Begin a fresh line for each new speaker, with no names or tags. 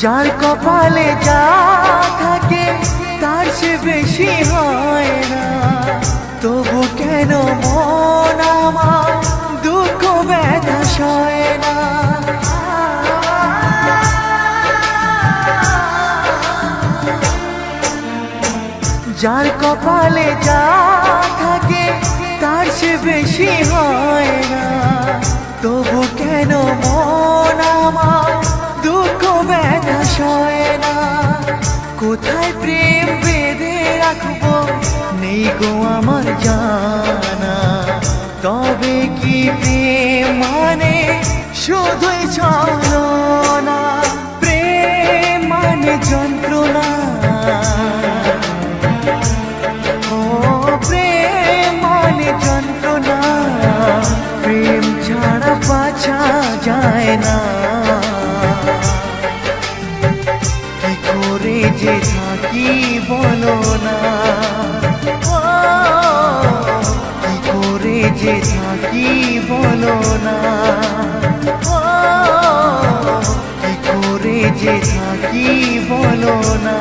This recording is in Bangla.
যার কপালে যা থাকে তার সে বেশি হয় না, তবু কেন মন আমার দুঃখ ব্যথা সয় না। যার কপালে যা থাকে তার সে বেশি হয় না, তবু কেন মন আমার দুঃখ ব্যথা সয় না। কোথায় প্রেম বেঁধে রাখবো নেই গো আমার জানা, তবে কি প্রেম মানে শুধুই ছলনা? প্রেম মানে যন্ত্রণা, ও প্রেম মানে যন্ত্রণা, প্রেম ছাড়া বাঁচা যায় না। কি করে যে থাকি বলো না, কি করে যে থাকি বলো না, কি করে যে থাকি বলো না।